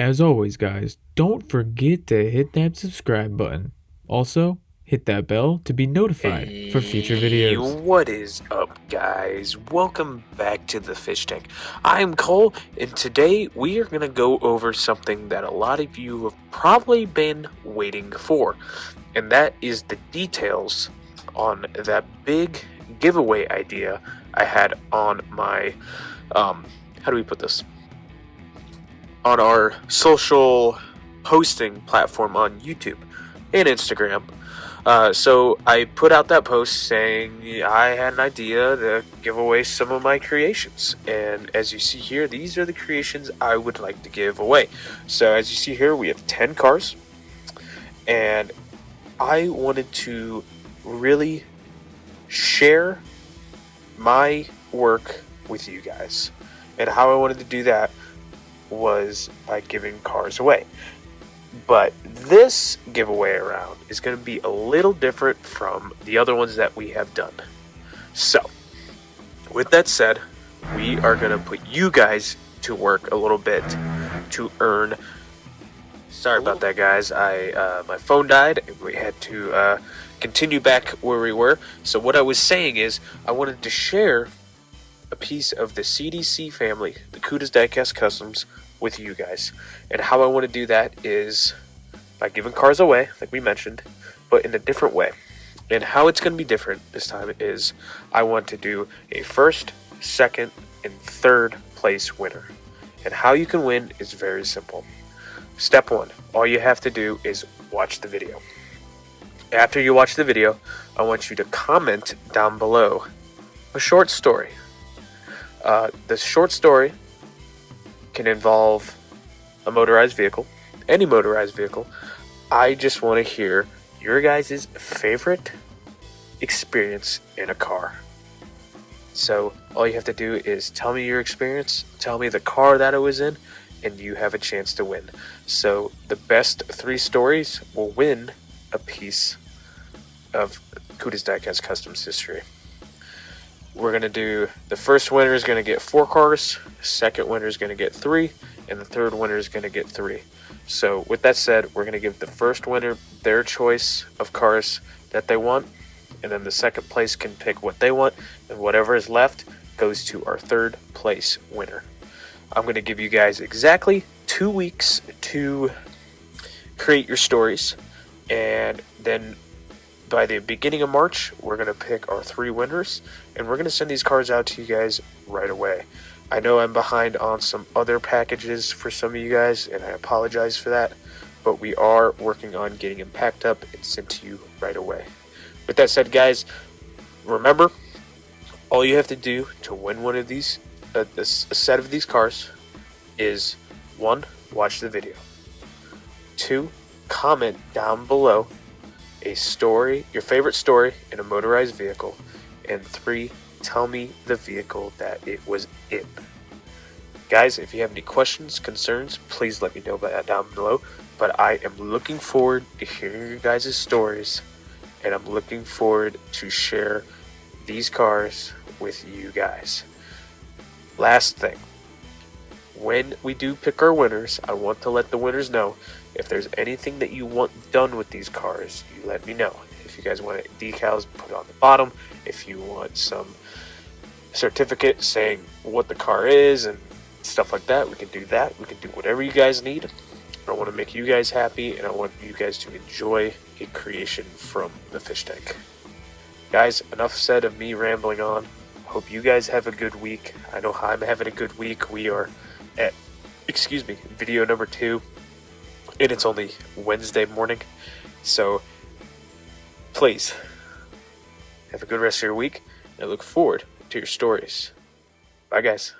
As always, guys, don't forget to hit that subscribe button. Also, hit that bell to be notified for future Hey, videos. what is up, guys? Welcome back to the Fish Tank. I'm Cole, and today we are going to go over something that a lot of you have probably been waiting for, and that is the details on that big giveaway idea I had on my, how do we put this? On our social posting platform on YouTube and Instagram. So I put out that post saying I had an idea to give away some of my creations. And as you see here, these are the creations I would like to give away. So as you see here, we have 10 cars. And I wanted to really share my work with you guys. And how I wanted to do that was by giving cars away. But this giveaway around is going to be a little different from the other ones that we have done. So, with that said, we are going to put you guys to work a little bit to earn. Sorry about that, guys. My phone died. We had to continue back where we were. So what I was saying is, I wanted to share a piece of the CDC family, the Cuda's Diecast Customs, with you guys. And how I want to do that is by giving cars away, like we mentioned, but in a different way. And how it's going to be different this time is I want to do a first, second, and third place winner. And how you can win is very simple. Step one, all you have to do is watch the video. After you watch the video, I want you to comment down below a short story. The short story can involve a motorized vehicle, any motorized vehicle. I just want to hear your guys' favorite experience in a car. So all you have to do is tell me your experience, tell me the car that it was in, and you have a chance to win. So the best 3 stories will win a piece of Cuda's Diecast Customs history. We're going to do, the first winner is going to get 4 cars, the second winner is going to get 3, and the third winner is going to get 3. So with that said, we're going to give the first winner their choice of cars that they want, and then the second place can pick what they want, and whatever is left goes to our third place winner. I'm going to give you guys exactly 2 weeks to create your stories, and then by the beginning of March, we're going to pick our 3 winners, and we're going to send these cards out to you guys right away. I know I'm behind on some other packages for some of you guys, and I apologize for that, but we are working on getting them packed up and sent to you right away. With that said, guys, remember, all you have to do to win one of these, a set of these cars, is 1, watch the video. 2, comment down below a story, your favorite story in a motorized vehicle, and 3, tell me the vehicle that it was in. Guys, if you have any questions, concerns, please let me know about that down below. But I am looking forward to hearing your guys' stories, and I'm looking forward to share these cars with you guys. Last thing, when we do pick our winners, I want to let the winners know if there's anything that you want done with these cars, you let me know. If you guys want decals, put it on the bottom. If you want some certificate saying what the car is and stuff like that, we can do that. We can do whatever you guys need. I want to make you guys happy, and I want you guys to enjoy a creation from the fish tank. Guys, enough said of me rambling on. Hope you guys have a good week. I know I'm having a good week. We are at, video number 2. And it's only Wednesday morning, so please have a good rest of your week, and I look forward to your stories. Bye, guys.